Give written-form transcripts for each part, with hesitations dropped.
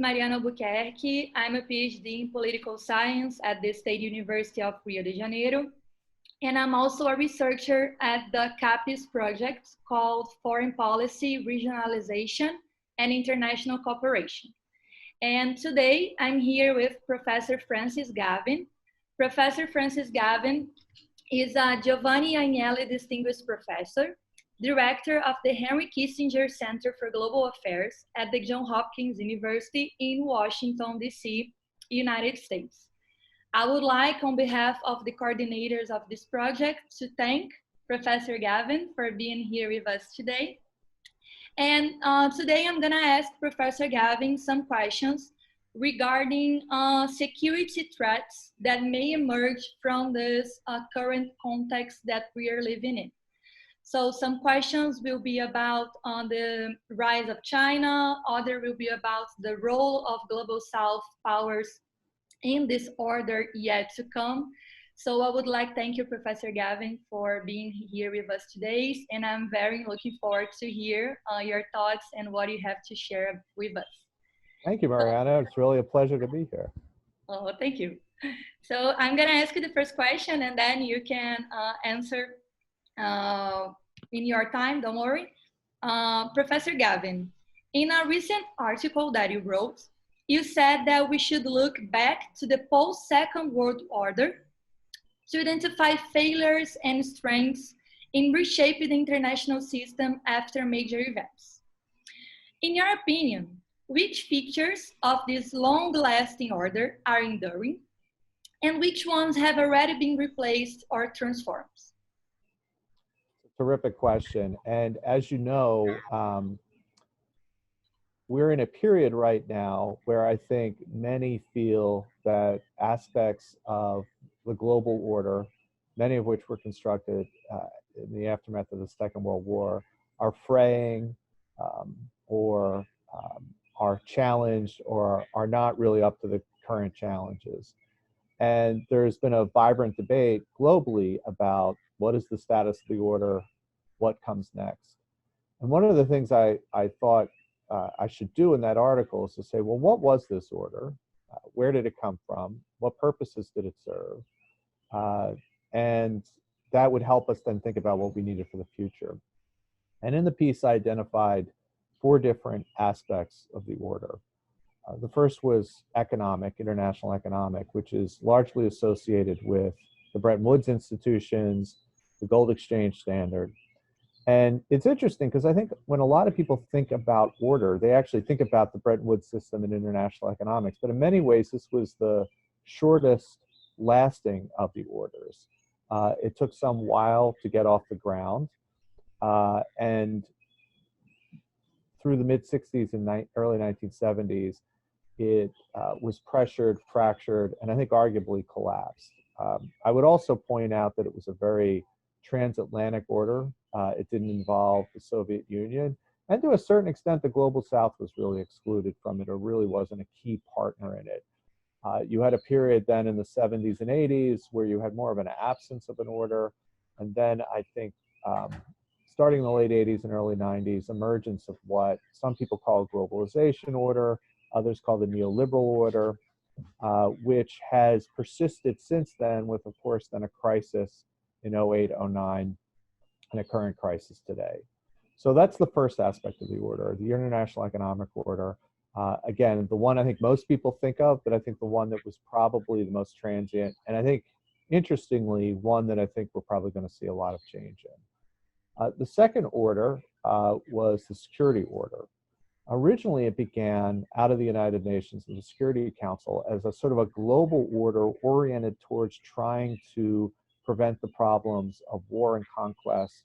Mariana Albuquerque. I'm a PhD in political science at the State University of Rio de Janeiro. And I'm also a researcher at the CAPES project called Foreign Policy, Regionalization, and International Cooperation. And today I'm here with Professor Francis Gavin. Professor Francis Gavin is a Giovanni Agnelli Distinguished Professor, Director of the Henry Kissinger Center for Global Affairs at the Johns Hopkins University in Washington, D.C., United States. I would like, on behalf of the coordinators of this project, to thank Professor Gavin for being here with us today. And today I'm gonna ask Professor Gavin some questions regarding security threats that may emerge from this current context that we are living in. So some questions will be about the rise of China, other will be about the role of Global South powers in this order yet to come. So I would like to thank you, Professor Gavin, for being here with us today. And I'm very looking forward to hear your thoughts and what you have to share with us. Thank you, Mariana. It's really a pleasure to be here. Oh, thank you. So I'm gonna ask you the first question and then you can answer in your time, don't worry. Professor Gavin, in a recent article that you wrote, you said that we should look back to the post-Second World Order to identify failures and strengths in reshaping the international system after major events. In your opinion, which features of this long-lasting order are enduring, and which ones have already been replaced or transformed? Terrific question. And as you know, we're in a period right now where I think many feel that aspects of the global order, many of which were constructed in the aftermath of the Second World War, are fraying or are challenged or are not really up to the current challenges. And there's been a vibrant debate globally about what is the status of the order, what comes next. And one of the things I thought I should do in that article is to say, well, what was this order? Where did it come from? What purposes did it serve? And that would help us then think about what we needed for the future. And in the piece, I identified 4 different aspects of the order. The first was economic, international economic, which is largely associated with the Bretton Woods institutions, the gold exchange standard. And it's interesting because I think when a lot of people think about order, they actually think about the Bretton Woods system in international economics. But in many ways, this was the shortest lasting of the orders. It took some while to get off the ground. And through the mid-60s and early 1970s, it was pressured, fractured, and I think arguably collapsed. I would also point out that it was a very transatlantic order. It didn't involve the Soviet Union. And to a certain extent, the Global South was really excluded from it or really wasn't a key partner in it. You had a period then in the 70s and 80s where you had more of an absence of an order. And then I think starting in the late 80s and early 90s, emergence of what some people call a globalization order, others call the neoliberal order, which has persisted since then with, of course, then a crisis in 08, 09, and a current crisis today. So that's the first aspect of the order, the international economic order. Again, the one I think most people think of, but I think the one that was probably the most transient, and I think, interestingly, one that I think we're probably going to see a lot of change in. The second order was the security order. Originally, it began out of the United Nations and the Security Council as a sort of a global order oriented towards trying to prevent the problems of war and conquest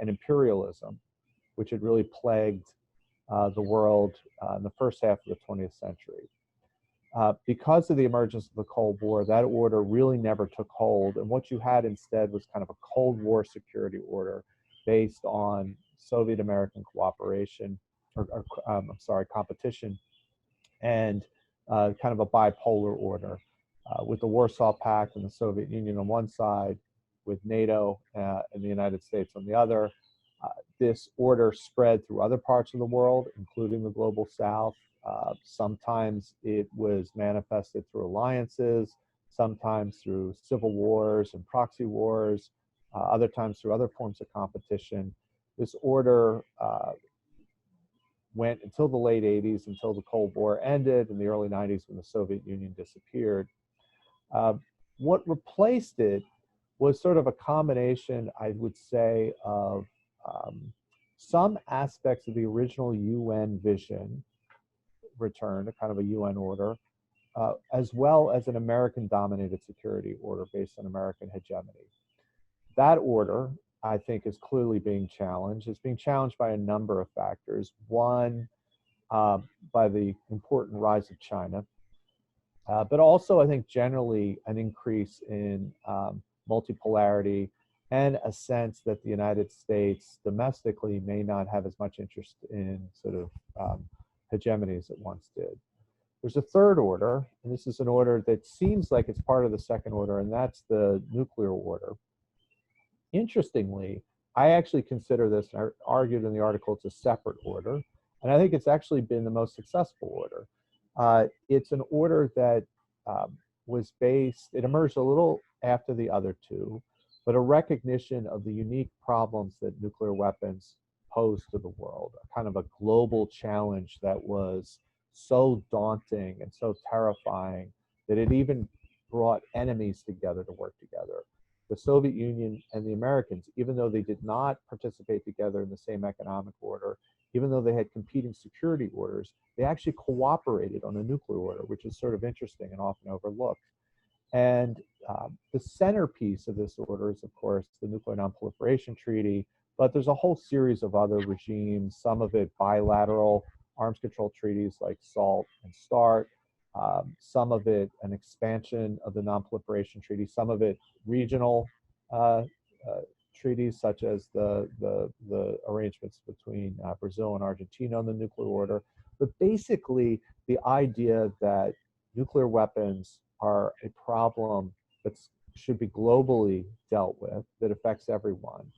and imperialism, which had really plagued the world in the first half of the 20th century. Because of the emergence of the Cold War, that order really never took hold. And what you had instead was kind of a Cold War security order based on Soviet American cooperation, competition, and kind of a bipolar order with the Warsaw Pact and the Soviet Union on one side, with NATO and the United States on the other, This order spread through other parts of the world, including the global south. Sometimes it was manifested through alliances, sometimes through civil wars and proxy wars, other times through other forms of competition. This order went until the late 80s, until the Cold War ended, in the early 90s when the Soviet Union disappeared. What replaced it was sort of a combination, I would say, of some aspects of the original UN vision returned, a kind of a UN order, as well as an American-dominated security order based on American hegemony. That order, I think, is clearly being challenged. It's being challenged by a number of factors. One, by the important rise of China, but also, I think, generally an increase in multipolarity and a sense that the United States domestically may not have as much interest in sort of hegemony as it once did. There's a third order, and this is an order that seems like it's part of the second order, and that's the nuclear order. Interestingly, I actually consider this, and I argued in the article, it's a separate order, and I think it's actually been the most successful order. It's an order that was based, it emerged a little after the other two, but a recognition of the unique problems that nuclear weapons pose to the world, a kind of a global challenge that was so daunting and so terrifying that it even brought enemies together to work together. The Soviet Union and the Americans, even though they did not participate together in the same economic order, even though they had competing security orders, they actually cooperated on a nuclear order, which is sort of interesting and often overlooked. And the centerpiece of this order is, of course, the Nuclear Non-Proliferation Treaty, but there's a whole series of other regimes, some of it bilateral arms control treaties like SALT and START, some of it an expansion of the Non-Proliferation Treaty, some of it regional treaties such as the arrangements between Brazil and Argentina on the nuclear order. But basically, the idea that nuclear weapons are a problem that should be globally dealt with, that affects everyone.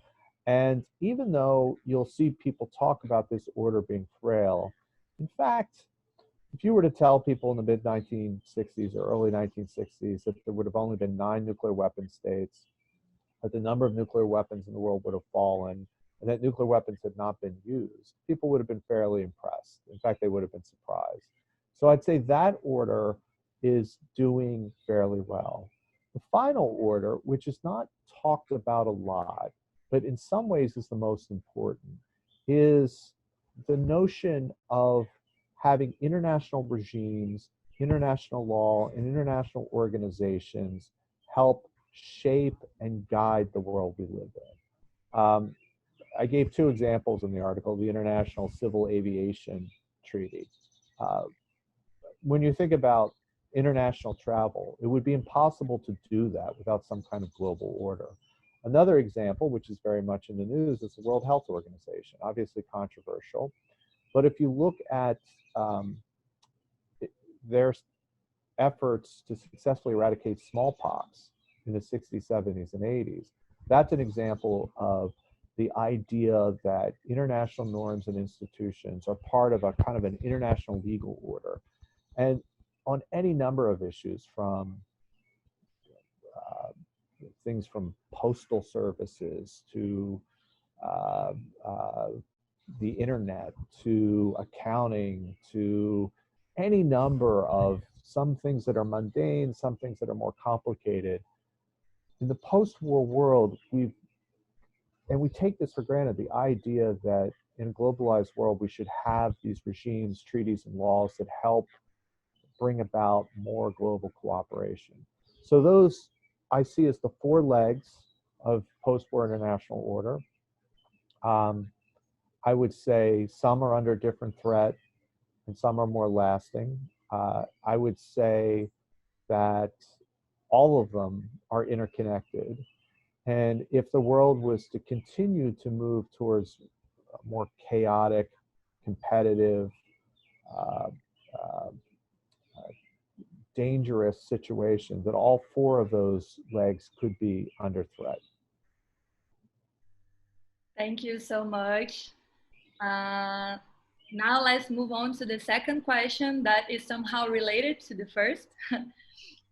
And even though you'll see people talk about this order being frail, in fact, if you were to tell people in the mid-1960s or early 1960s that there would have only been 9 nuclear weapon states, that the number of nuclear weapons in the world would have fallen, and that nuclear weapons had not been used, people would have been fairly impressed. In fact, they would have been surprised. So I'd say that order is doing fairly well. The final order, which is not talked about a lot, but in some ways is the most important, is the notion of having international regimes, international law, and international organizations help shape and guide the world we live in. I gave 2 examples in the article, the International Civil Aviation Treaty. When you think about international travel, it would be impossible to do that without some kind of global order. Another example, which is very much in the news, is the World Health Organization, obviously controversial. But if you look at their efforts to successfully eradicate smallpox in the 60s, 70s, and 80s, that's an example of the idea that international norms and institutions are part of a kind of an international legal order. And on any number of issues, from things from postal services to the internet, to accounting, to any number of some things that are mundane, some things that are more complicated. In the post-war world, we take this for granted, the idea that in a globalized world, we should have these regimes, treaties, and laws that help bring about more global cooperation. So those I see as the 4 legs of post-war international order. I would say some are under different threat and some are more lasting. I would say that all of them are interconnected. And if the world was to continue to move towards a more chaotic, competitive, dangerous situation, that all 4 of those legs could be under threat. Thank you so much. Now let's move on to the second question that is somehow related to the first.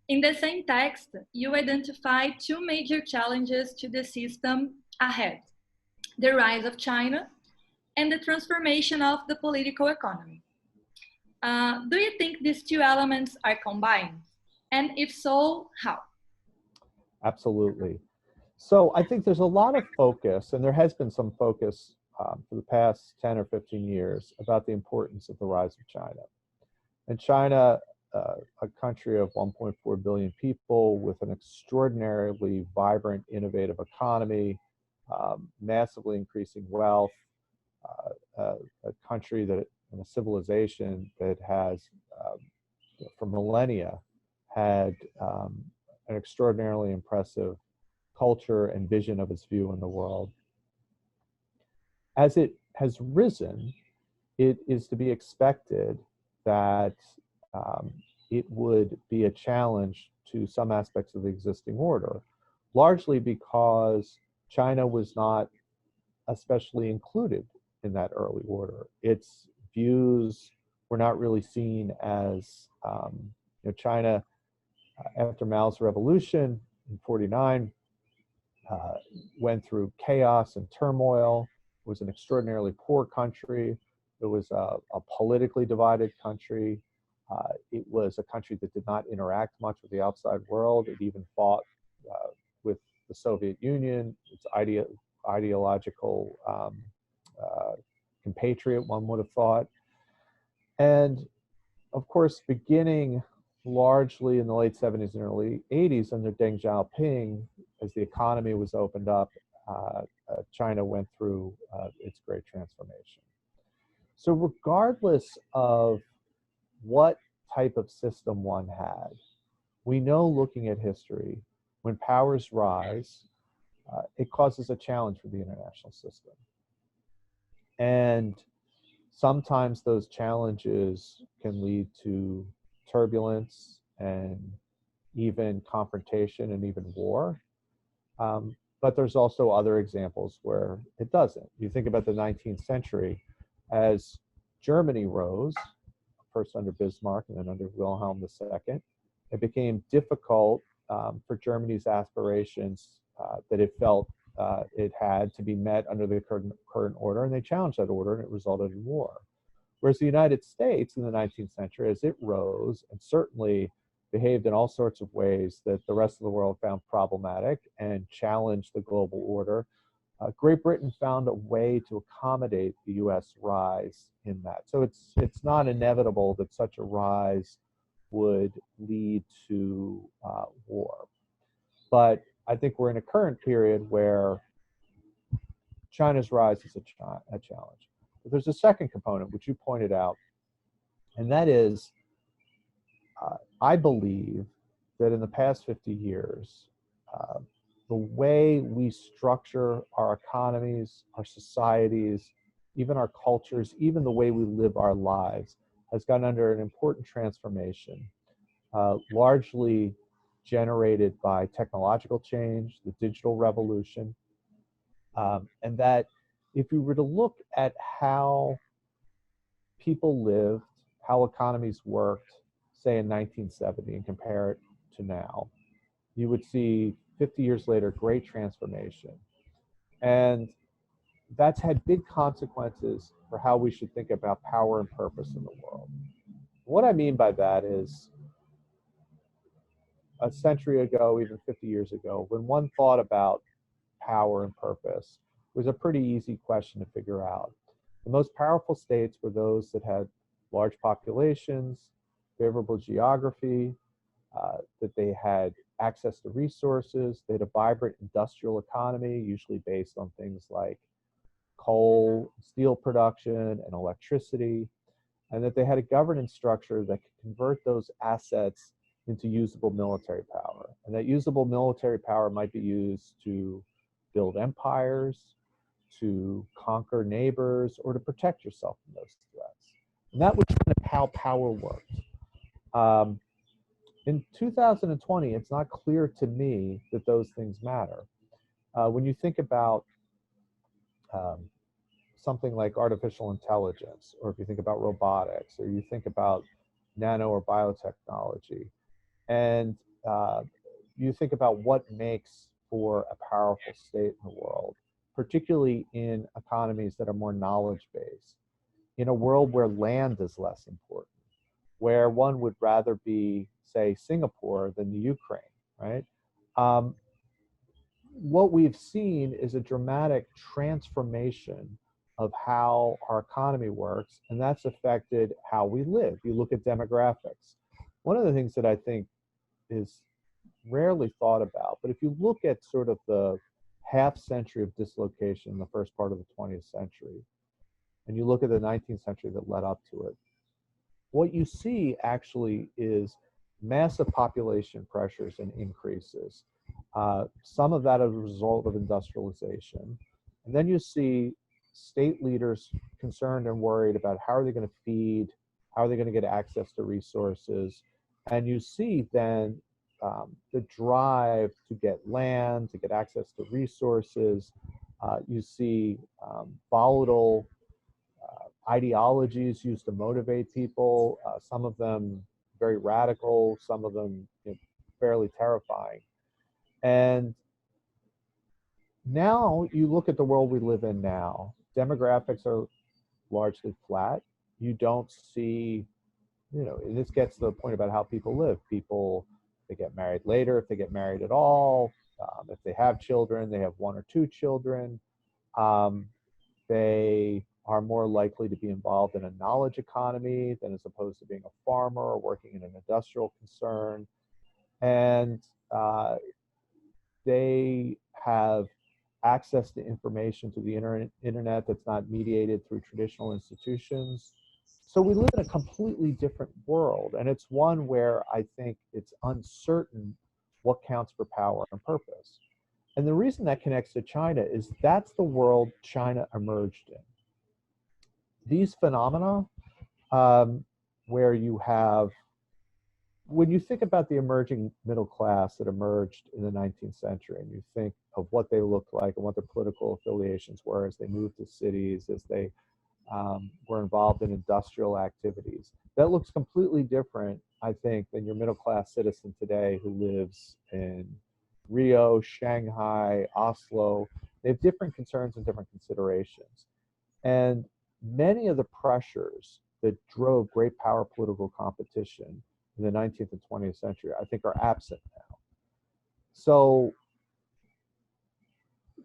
In the same text, you identify two major challenges to the system ahead: the rise of China and the transformation of the political economy. Do you think these two elements are combined? And if so, how? Absolutely. So I think there's a lot of focus, and there has been some focus for the past 10 or 15 years about the importance of the rise of China. And China, a country of 1.4 billion people with an extraordinarily vibrant, innovative economy, massively increasing wealth, a country that, and a civilization that has, for millennia, had an extraordinarily impressive culture and vision of its view in the world. As it has risen, it is to be expected that it would be a challenge to some aspects of the existing order, largely because China was not especially included in that early order. Its views were not really seen as, China, after Mao's revolution in 49, went through chaos and turmoil. It was an extraordinarily poor country. It was a politically divided country. It was a country that did not interact much with the outside world. It even fought with the Soviet Union, its ideological compatriot, one would have thought. And of course, beginning largely in the late 70s and early 80s under Deng Xiaoping, as the economy was opened up, China went through its great transformation. So regardless of what type of system one had, we know, looking at history, when powers rise, it causes a challenge for the international system. And sometimes those challenges can lead to turbulence and even confrontation and even war. But there's also other examples where it doesn't. You think about the 19th century, as Germany rose, first under Bismarck and then under Wilhelm II, it became difficult for Germany's aspirations that it felt it had to be met under the current order, and they challenged that order, and it resulted in war. Whereas the United States in the 19th century, as it rose and certainly behaved in all sorts of ways that the rest of the world found problematic and challenged the global order, Great Britain found a way to accommodate the US rise in that. So it's not inevitable that such a rise would lead to war. But I think we're in a current period where China's rise is a challenge. But there's a second component, which you pointed out, and that is, I believe that in the past 50 years, the way we structure our economies, our societies, even our cultures, even the way we live our lives has gone under an important transformation, largely generated by technological change, the digital revolution, and that if you were to look at how people lived, how economies worked, say in 1970, and compare it to now, you would see 50 years later great transformation. And that's had big consequences for how we should think about power and purpose in the world. What I mean by that is, a century ago, even 50 years ago, when one thought about power and purpose, it was a pretty easy question to figure out. The most powerful states were those that had large populations, favorable geography, that they had access to resources, they had a vibrant industrial economy, usually based on things like coal, steel production, and electricity, and that they had a governance structure that could convert those assets into usable military power. And that usable military power might be used to build empires, to conquer neighbors, or to protect yourself from those threats. And that was kind of how power worked. In 2020, it's not clear to me that those things matter. When you think about um, something like artificial intelligence, or if you think about robotics, or you think about nano or biotechnology, and you think about what makes for a powerful state in the world, particularly in economies that are more knowledge-based, in a world where land is less important, where one would rather be, say, Singapore than the Ukraine, right? Um, what we've seen is a dramatic transformation of how our economy works, and that's affected how we live. You look at demographics. One of the things that I think is rarely thought about, but if you look at sort of the half century of dislocation in the first part of the 20th century, and you look at the 19th century that led up to it, what you see actually is massive population pressures and increases. Some of that as a result of industrialization. And then you see state leaders concerned and worried about how are they going to feed, how are they going to get access to resources. And you see then the drive to get land, to get access to resources. You see volatile ideologies used to motivate people, some of them very radical, some of them fairly terrifying. And now you look at the world we live in now, demographics are largely flat. You don't see, and this gets to the point about how people live. People, they get married later, if they get married at all. If they have children, they have one or two children. They are more likely to be involved in a knowledge economy than as opposed to being a farmer or working in an industrial concern. And they have access to information through the internet that's not mediated through traditional institutions. So we live in a completely different world, and it's one where I think it's uncertain what counts for power and purpose. And the reason that connects to China is that's the world China emerged in. These phenomena, where you have, when you think about the emerging middle class that emerged in the 19th century, and you think of what they looked like and what their political affiliations were as they moved to cities, as they were involved in industrial activities, that looks completely different, I think, than your middle class citizen today who lives in Rio, Shanghai, Oslo. They have different concerns and different considerations. And many of the pressures that drove great power political competition in the 19th and 20th century, I think, are absent now. So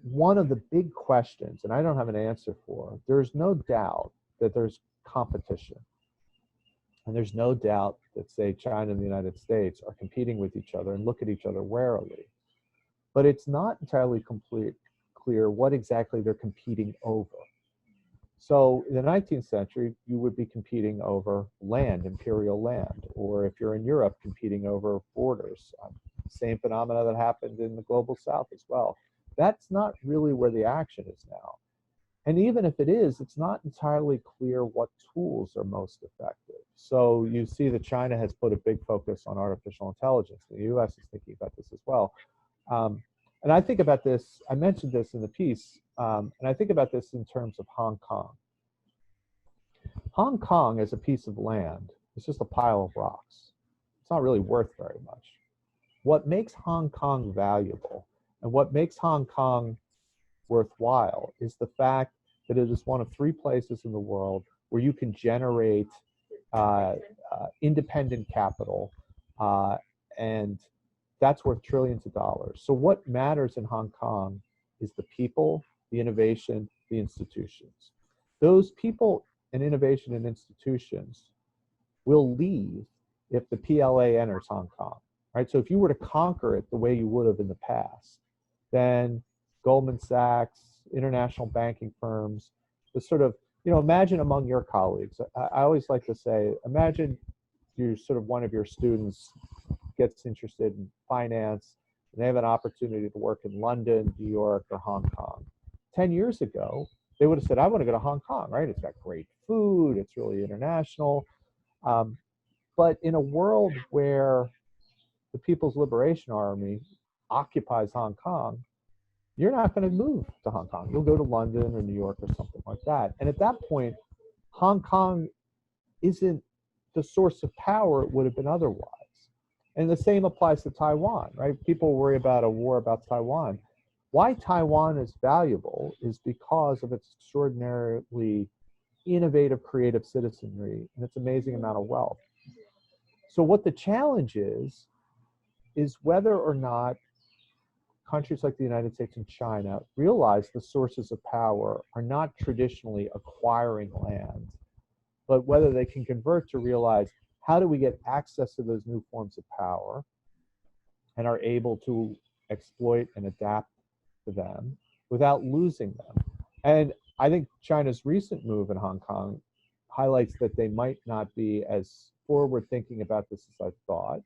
one of the big questions, and I don't have an answer for, there's no doubt that there's competition. And there's no doubt that, say, China and the United States are competing with each other and look at each other warily. But it's not entirely clear what exactly they're competing over. So in the 19th century, you would be competing over land, imperial land, or if you're in Europe, competing over borders. Same phenomena that happened in the global south as well. That's not really where the action is now. And even if it is, it's not entirely clear what tools are most effective. So you see that China has put a big focus on artificial intelligence. The US is thinking about this as well. And I think about this, I mentioned this in the piece, and I think about this in terms of Hong Kong. Hong Kong as a piece of land is just a pile of rocks. It's not really worth very much. What makes Hong Kong valuable and what makes Hong Kong worthwhile is the fact that it is one of 3 places in the world where you can generate independent capital, and that's worth trillions of dollars. So what matters in Hong Kong is the people, the innovation, the institutions. Those people and innovation and institutions will leave if the PLA enters Hong Kong, right? So if you were to conquer it the way you would have in the past, then Goldman Sachs, international banking firms, the sort of, imagine among your colleagues. I always like to say, imagine you sort of one of your students gets interested in finance, and they have an opportunity to work in London, New York, or Hong Kong. 10 years ago, they would have said, I want to go to Hong Kong, right? It's got great food, it's really international. But in a world where the People's Liberation Army occupies Hong Kong, you're not going to move to Hong Kong. You'll go to London or New York or something like that. And at that point, Hong Kong isn't the source of power it would have been otherwise. And the same applies to Taiwan, right? People worry about a war about Taiwan. Why Taiwan is valuable is because of its extraordinarily innovative, creative citizenry and its amazing amount of wealth. So what the challenge is whether or not countries like the United States and China realize the sources of power are not traditionally acquiring land, but whether they can convert to realize, how do we get access to those new forms of power and are able to exploit and adapt to them without losing them? And I think China's recent move in Hong Kong highlights that they might not be as forward thinking about this as I thought.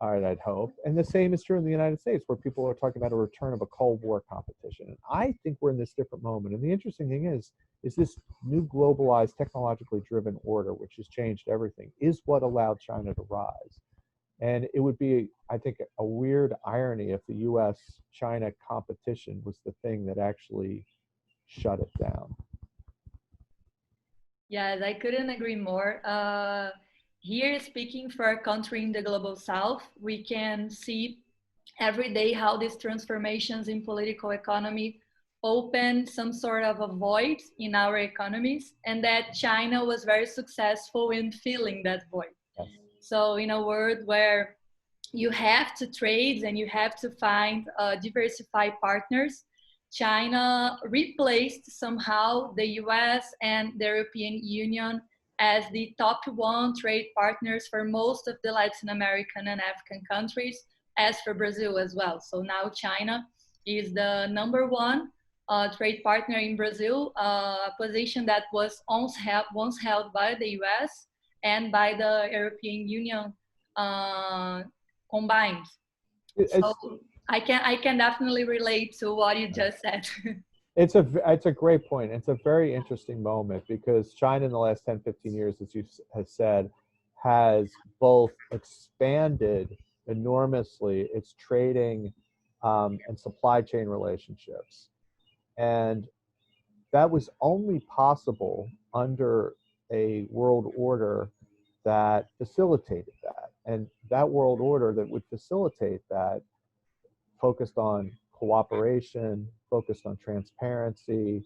All right, I'd hope. And the same is true in the United States, where people are talking about a return of a Cold War competition. And I think we're in this different moment. And the interesting thing is this new globalized, technologically driven order, which has changed everything, is what allowed China to rise. And it would be, I think, a weird irony if the US-China competition was the thing that actually shut it down. Yes, I couldn't agree more. Here, speaking for a country in the global south, we can see every day how these transformations in political economy open some sort of a void in our economies, and that China was very successful in filling that void. Yes. So in a world where you have to trade and you have to find diversified partners, China replaced somehow the US and the European Union as the top one trade partners for most of the Latin American and African countries, as for Brazil as well. So now China is the number one trade partner in Brazil, a position that was once held by the US and by the European Union combined. So I can definitely relate to what you just said. It's a great point. It's a very interesting moment because China in the last 10, 15 years, as you have said, has both expanded enormously its trading and supply chain relationships. And that was only possible under a world order that facilitated that. And that world order that would facilitate that focused on cooperation, focused on transparency,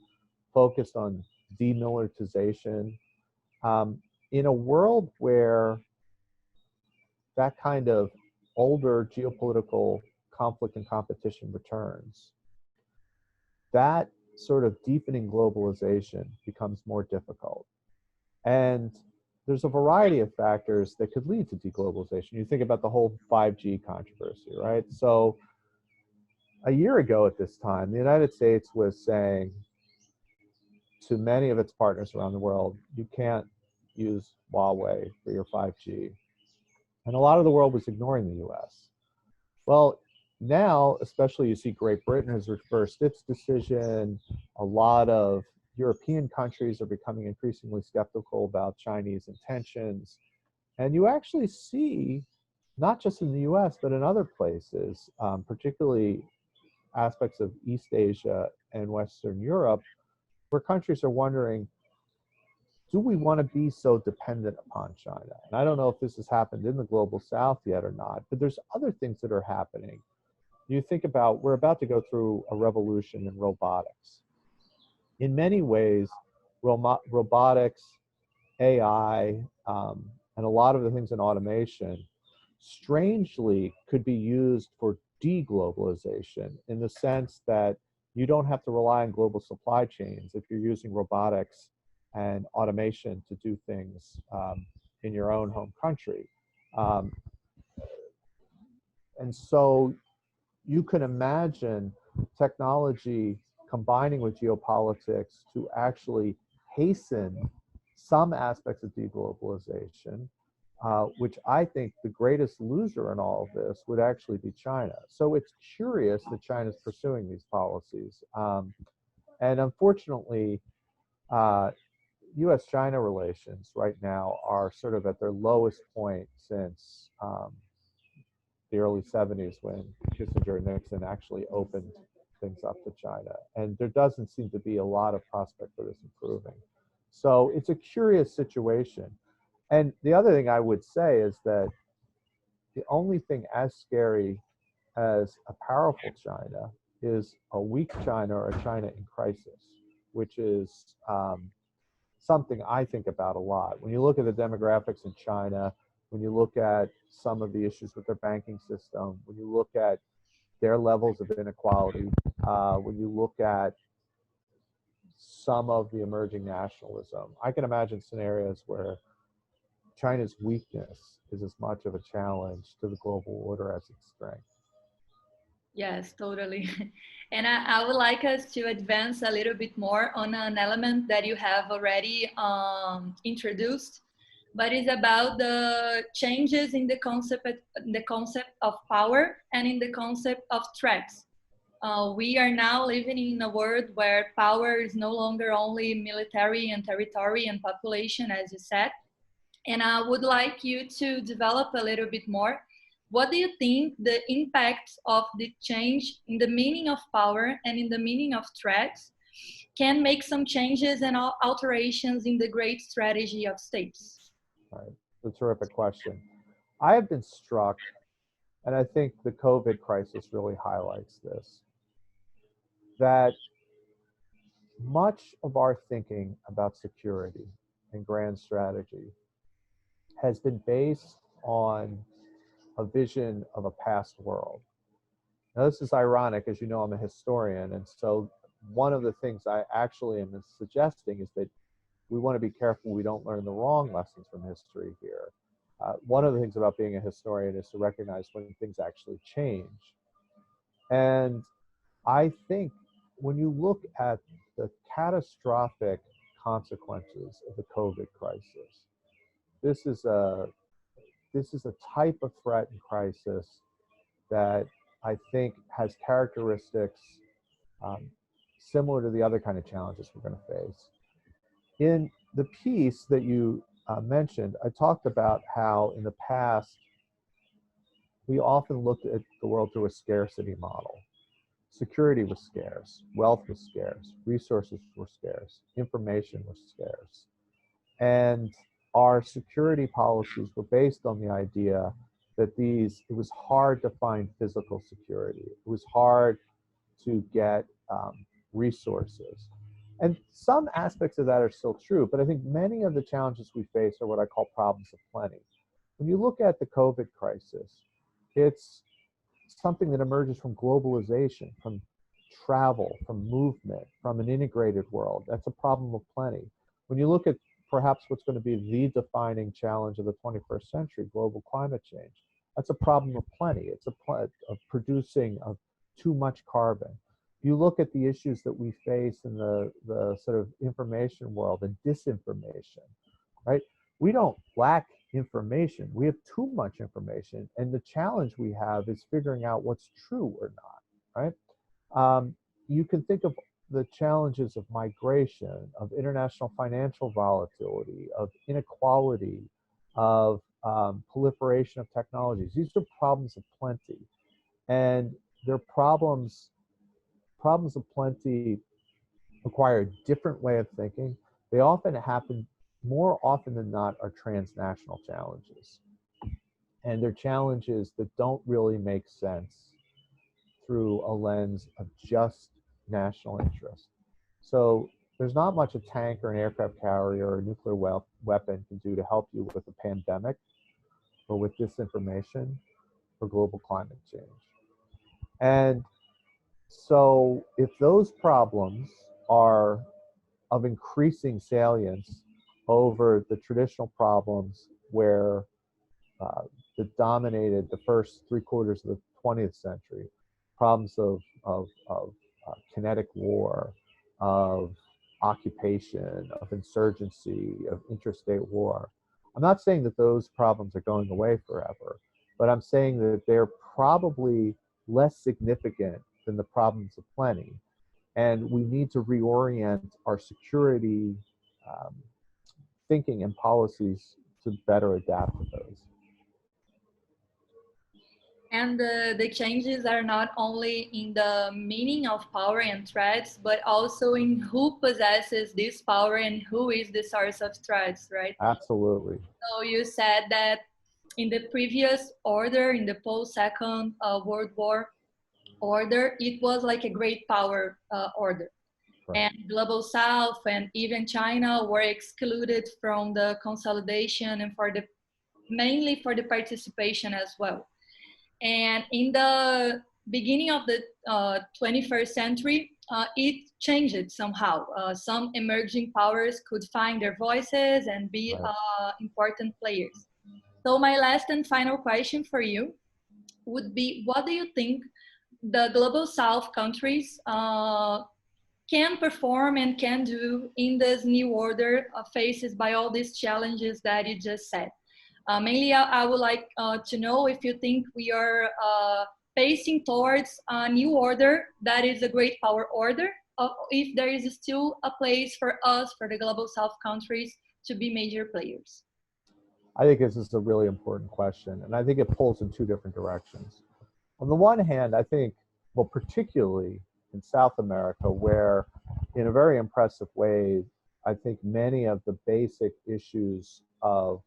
focused on demilitarization. In a world where that kind of older geopolitical conflict and competition returns, that sort of deepening globalization becomes more difficult. And there's a variety of factors that could lead to deglobalization. You think about the whole 5G controversy, right? So a year ago at this time, the United States was saying to many of its partners around the world, you can't use Huawei for your 5G. And a lot of the world was ignoring the US. Well, now, especially you see Great Britain has reversed its decision. A lot of European countries are becoming increasingly skeptical about Chinese intentions. And you actually see, not just in the US, but in other places, particularly aspects of East Asia and Western Europe, where countries are wondering, do we want to be so dependent upon China? And I don't know if this has happened in the global south yet or not, but there's other things that are happening. You think about, we're about to go through a revolution in robotics. In many ways, robotics, AI, and a lot of the things in automation, strangely could be used for deglobalization in the sense that you don't have to rely on global supply chains if you're using robotics and automation to do things in your own home country. And so you can imagine technology combining with geopolitics to actually hasten some aspects of deglobalization, which I think the greatest loser in all of this would actually be China. So it's curious that China's pursuing these policies. And unfortunately, US-China relations right now are sort of at their lowest point since the early 70s when Kissinger and Nixon actually opened things up to China. And there doesn't seem to be a lot of prospect for this improving. So it's a curious situation. And the other thing I would say is that the only thing as scary as a powerful China is a weak China or a China in crisis, which is something I think about a lot. When you look at the demographics in China, when you look at some of the issues with their banking system, when you look at their levels of inequality, when you look at some of the emerging nationalism, I can imagine scenarios where China's weakness is as much of a challenge to the global order as its strength. Yes, totally. And I would like us to advance a little bit more on an element that you have already introduced, but it's about the changes in the concept of power and in the concept of threats. We are now living in a world where power is no longer only military and territory and population, as you said. And I would like you to develop a little bit more. What do you think the impact of the change in the meaning of power and in the meaning of threats can make some changes and alterations in the great strategy of states? Right. It's a terrific question. I have been struck, and I think the COVID crisis really highlights this, that much of our thinking about security and grand strategy has been based on a vision of a past world. Now, this is ironic. As you know, I'm a historian, and so one of the things I actually am suggesting is that we want to be careful we don't learn the wrong lessons from history here. One of the things about being a historian is to recognize when things actually change. And I think when you look at the catastrophic consequences of the COVID crisis, this is a type of threat and crisis that I think has characteristics similar to the other kind of challenges we're going to face. In the piece that you mentioned, I talked about how in the past we often looked at the world through a scarcity model. Security was scarce, wealth was scarce, resources were scarce, information was scarce. And our security policies were based on the idea that it was hard to find physical security. It was hard to get resources. And some aspects of that are still true, but I think many of the challenges we face are what I call problems of plenty. When you look at the COVID crisis, it's something that emerges from globalization, from travel, from movement, from an integrated world. That's a problem of plenty. When you look at perhaps what's going to be the defining challenge of the 21st century, global climate change, that's a problem of plenty. It's of producing of too much carbon. You look at the issues that we face in the sort of information world and disinformation, right? We don't lack information. We have too much information. And the challenge we have is figuring out what's true or not, right? You can think of the challenges of migration, of international financial volatility, of inequality, of proliferation of technologies. These are problems of plenty. And they're problems of plenty require a different way of thinking. They often happen, more often than not, are transnational challenges. And they're challenges that don't really make sense through a lens of just national interest. So there's not much a tank or an aircraft carrier or a nuclear weapon can do to help you with a pandemic or with disinformation or global climate change. And so if those problems are of increasing salience over the traditional problems where that dominated the first 3/4 of the 20th century, problems of kinetic war, of occupation, of insurgency, of interstate war. I'm not saying that those problems are going away forever, but I'm saying that they're probably less significant than the problems of plenty. And we need to reorient our security thinking and policies to better adapt to those. And the changes are not only in the meaning of power and threats, but also in who possesses this power and who is the source of threats, right? Absolutely. So you said that in the previous order, in the post-Second World War order, it was like a great power order. Right. And Global South and even China were excluded from the consolidation and mainly for the participation as well. And in the beginning of the 21st century, it changed somehow. Some emerging powers could find their voices and be important players. So my last and final question for you would be, what do you think the Global South countries can perform and can do in this new order faces by all these challenges that you just said? Mainly, I would like to know if you think we are pacing towards a new order that is a great power order, or if there is still a place for us, for the Global South countries, to be major players. I think this is a really important question, and I think it pulls in two different directions. On the one hand, I think, well, particularly in South America, where in a very impressive way, I think many of the basic issues of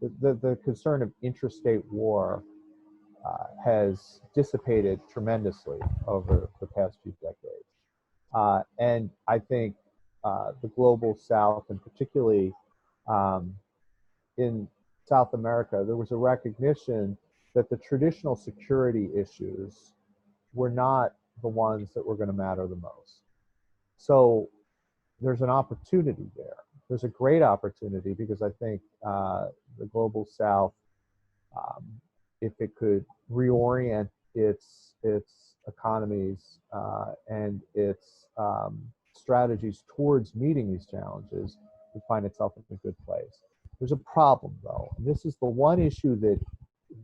the concern of interstate war has dissipated tremendously over the past few decades. And I think the Global South, and particularly in South America, there was a recognition that the traditional security issues were not the ones that were going to matter the most. So there's an opportunity there. There's a great opportunity because I think the Global South, if it could reorient its economies and its strategies towards meeting these challenges, would find itself in a good place. There's a problem, though. And this is the one issue that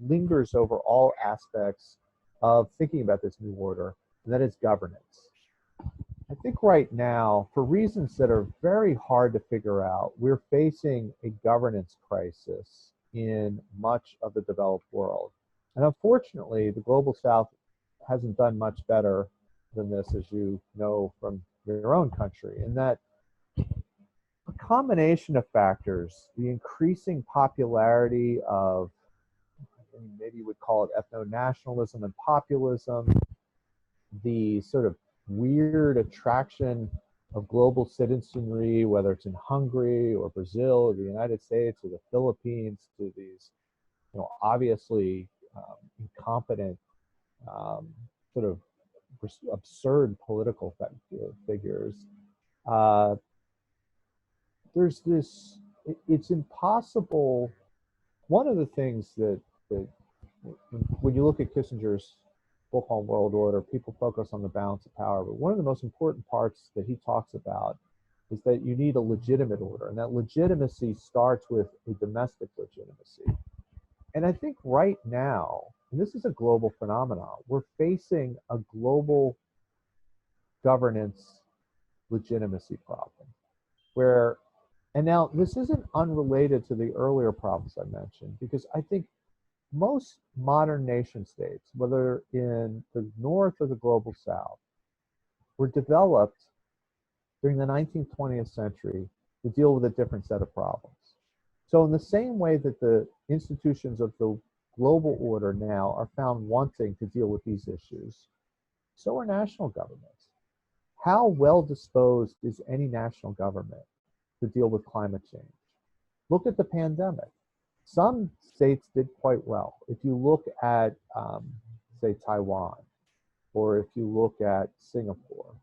lingers over all aspects of thinking about this new order, and that is governance. I think right now, for reasons that are very hard to figure out, we're facing a governance crisis in much of the developed world. And unfortunately, the Global South hasn't done much better than this, as you know from your own country, in that a combination of factors, the increasing popularity of, maybe you would call it ethno-nationalism and populism, the sort of weird attraction of global citizenry, whether it's in Hungary or Brazil or the United States or the Philippines, to these, obviously incompetent, sort of absurd political figures. There's this, it's impossible. One of the things that when you look at Kissinger's book on world order, people focus on the balance of power, but one of the most important parts that he talks about is that you need a legitimate order, and that legitimacy starts with a domestic legitimacy. And I think right now, and this is a global phenomenon, we're facing a global governance legitimacy problem, where, and now this isn't unrelated to the earlier problems I mentioned, because I think most modern nation states, whether in the North or the Global South, were developed during the 19th, 20th century to deal with a different set of problems. So in the same way that the institutions of the global order now are found wanting to deal with these issues, so are national governments. How well disposed is any national government to deal with climate change? Look at the pandemic. Some states did quite well. If you look at, say, Taiwan, or if you look at Singapore,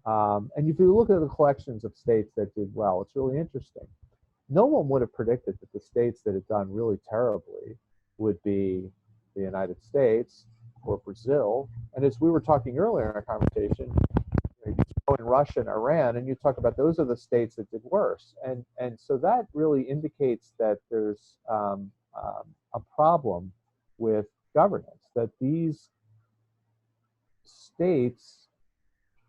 and if you look at the collections of states that did well, it's really interesting. No one would have predicted that the states that had done really terribly would be the United States or Brazil. And as we were talking earlier in our conversation, you throw in Russia and Iran, and you talk about those are the states that did worse. And so that really indicates that there's a problem with governance, that these states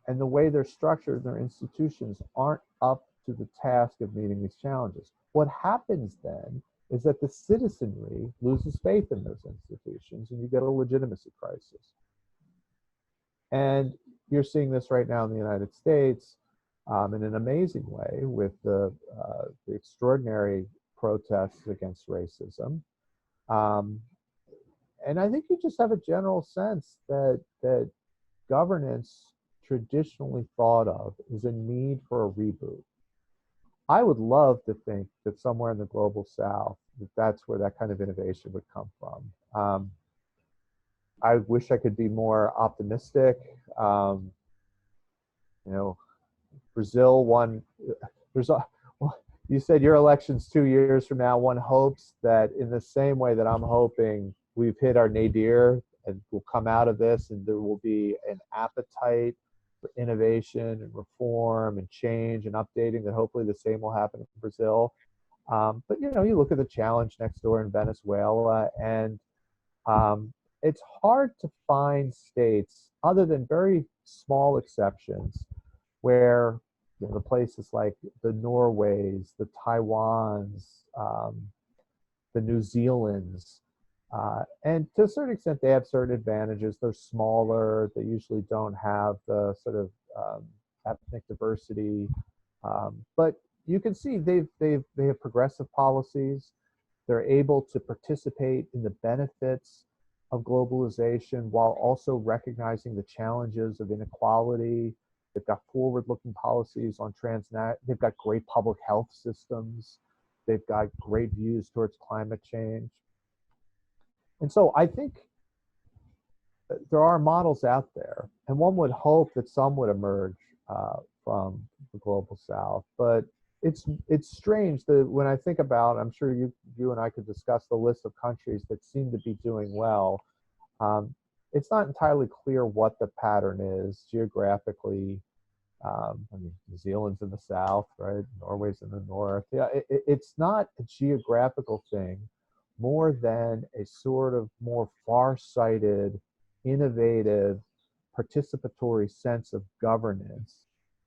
and the way they're structured, their institutions aren't up to the task of meeting these challenges. What happens then is that the citizenry loses faith in those institutions and you get a legitimacy crisis. And you're seeing this right now in the United States in an amazing way with the extraordinary protests against racism. And I think you just have a general sense that governance traditionally thought of is a need for a reboot. I would love to think that somewhere in the global south, that's where that kind of innovation would come from. I wish I could be more optimistic. You know, Brazil won. You said your election's 2 years from now. One hopes that in the same way that I'm hoping we've hit our nadir and we'll come out of this and there will be an appetite for innovation and reform and change and updating, that hopefully the same will happen in Brazil. But you know, you look at the challenge next door in Venezuela, and it's hard to find states, other than very small exceptions, where you know, the places like the Norways, the Taiwans, the New Zealands, and to a certain extent, they have certain advantages. They're smaller. They usually don't have the sort of ethnic diversity, but you can see they have progressive policies. They're able to participate in the benefits of globalization while also recognizing the challenges of inequality. They've got forward-looking policies on they've got great public health systems. They've got great views towards climate change. And so I think there are models out there, and one would hope that some would emerge from the global south. But it's strange that when I think about, I'm sure you and I could discuss the list of countries that seem to be doing well. It's not entirely clear what the pattern is geographically. I mean, New Zealand's in the south, right? Norway's in the north. Yeah, it's not a geographical thing, more than a sort of more far-sighted, innovative, participatory sense of governance,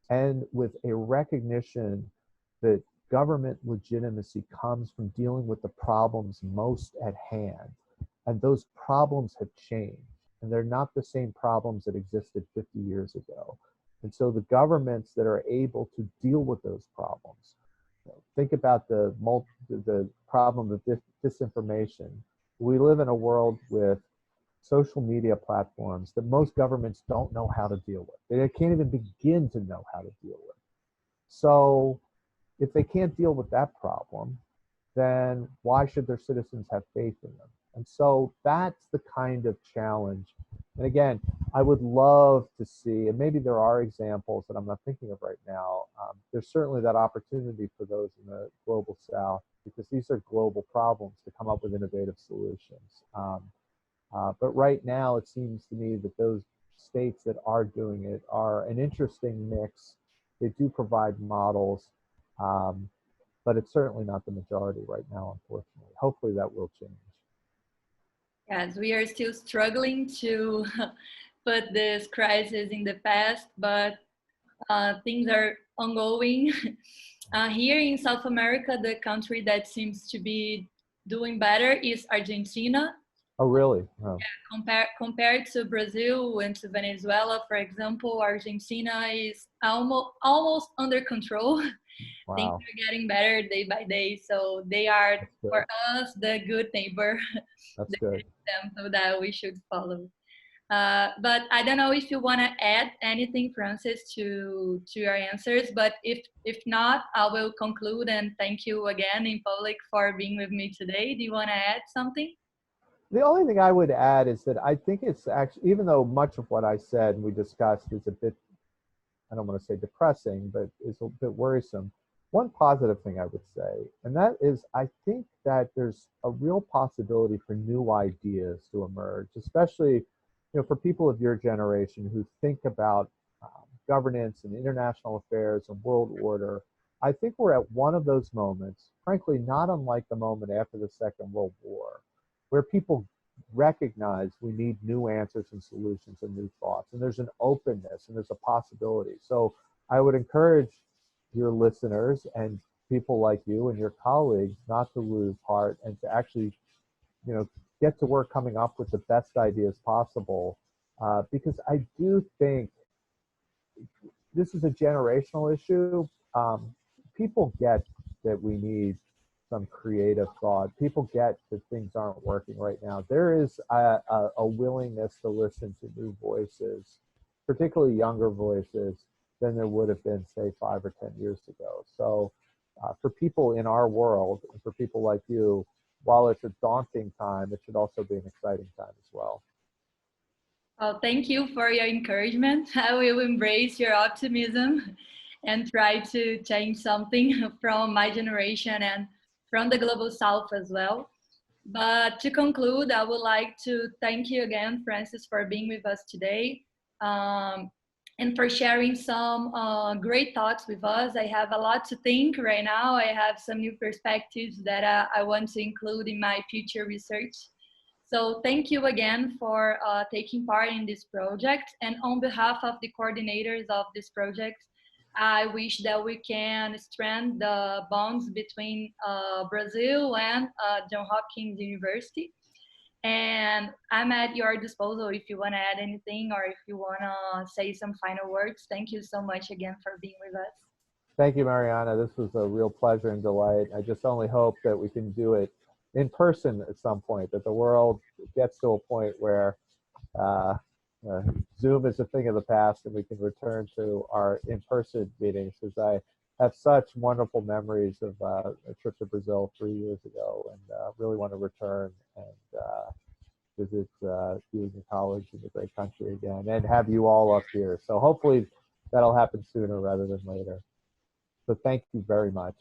and with a recognition that government legitimacy comes from dealing with the problems most at hand. And those problems have changed, and they're not the same problems that existed 50 years ago. And so the governments that are able to deal with those problems, think about the problem of disinformation. We live in a world with social media platforms that most governments don't know how to deal with. They can't even begin to know how to deal with. So if they can't deal with that problem, then why should their citizens have faith in them? And so that's the kind of challenge. And again, I would love to see, and maybe there are examples that I'm not thinking of right now. There's certainly that opportunity for those in the global south, because these are global problems, to come up with innovative solutions. But right now, it seems to me that those states that are doing it are an interesting mix. They do provide models, but it's certainly not the majority right now, unfortunately. Hopefully that will change. Yes, we are still struggling to put this crisis in the past, but things are ongoing. Here in South America, the country that seems to be doing better is Argentina. Oh, really? Oh. Yeah, compared to Brazil and to Venezuela, for example, Argentina is almost under control. Wow. Things are getting better day by day, so they are, for us, the good neighbor. That's good. So that we should follow. But I don't know if you want to add anything, Francis, to your answers. But if not, I will conclude and thank you again in public for being with me today. Do you want to add something? The only thing I would add is that I think it's actually, even though much of what I said and we discussed is a bit, I don't want to say depressing, but is a bit worrisome, one positive thing I would say, and that is I think that there's a real possibility for new ideas to emerge, especially for people of your generation who think about governance and international affairs and world order. I think we're at one of those moments, frankly, not unlike the moment after the Second World War, where people recognize we need new answers and solutions and new thoughts. And there's an openness and there's a possibility. So I would encourage your listeners and people like you and your colleagues not to lose heart and to actually, get to work coming up with the best ideas possible. Because I do think this is a generational issue. People get that we need some creative thought. People get that things aren't working right now. There is a willingness to listen to new voices, particularly younger voices, than there would have been, say, 5 or 10 years ago. So for people in our world, and for people like you, while it's a daunting time, it should also be an exciting time as well. Well, thank you for your encouragement. I will embrace your optimism and try to change something from my generation and from the Global South as well. But to conclude, I would like to thank you again, Francis, for being with us today, and for sharing some great thoughts with us. I have a lot to think right now. I have some new perspectives that I want to include in my future research. So thank you again for taking part in this project. And on behalf of the coordinators of this project, I wish that we can strengthen the bonds between Brazil and Johns Hopkins University. And I'm at your disposal if you want to add anything or if you want to say some final words. Thank you so much again for being with us. Thank you, Mariana. This was a real pleasure and delight. I just only hope that we can do it in person at some point, that the world gets to a point where Zoom is a thing of the past and we can return to our in-person meetings, because I have such wonderful memories of a trip to Brazil 3 years ago, and really want to return and visit you and your colleagues in the great country again, and have you all up here. So hopefully that'll happen sooner rather than later. So thank you very much.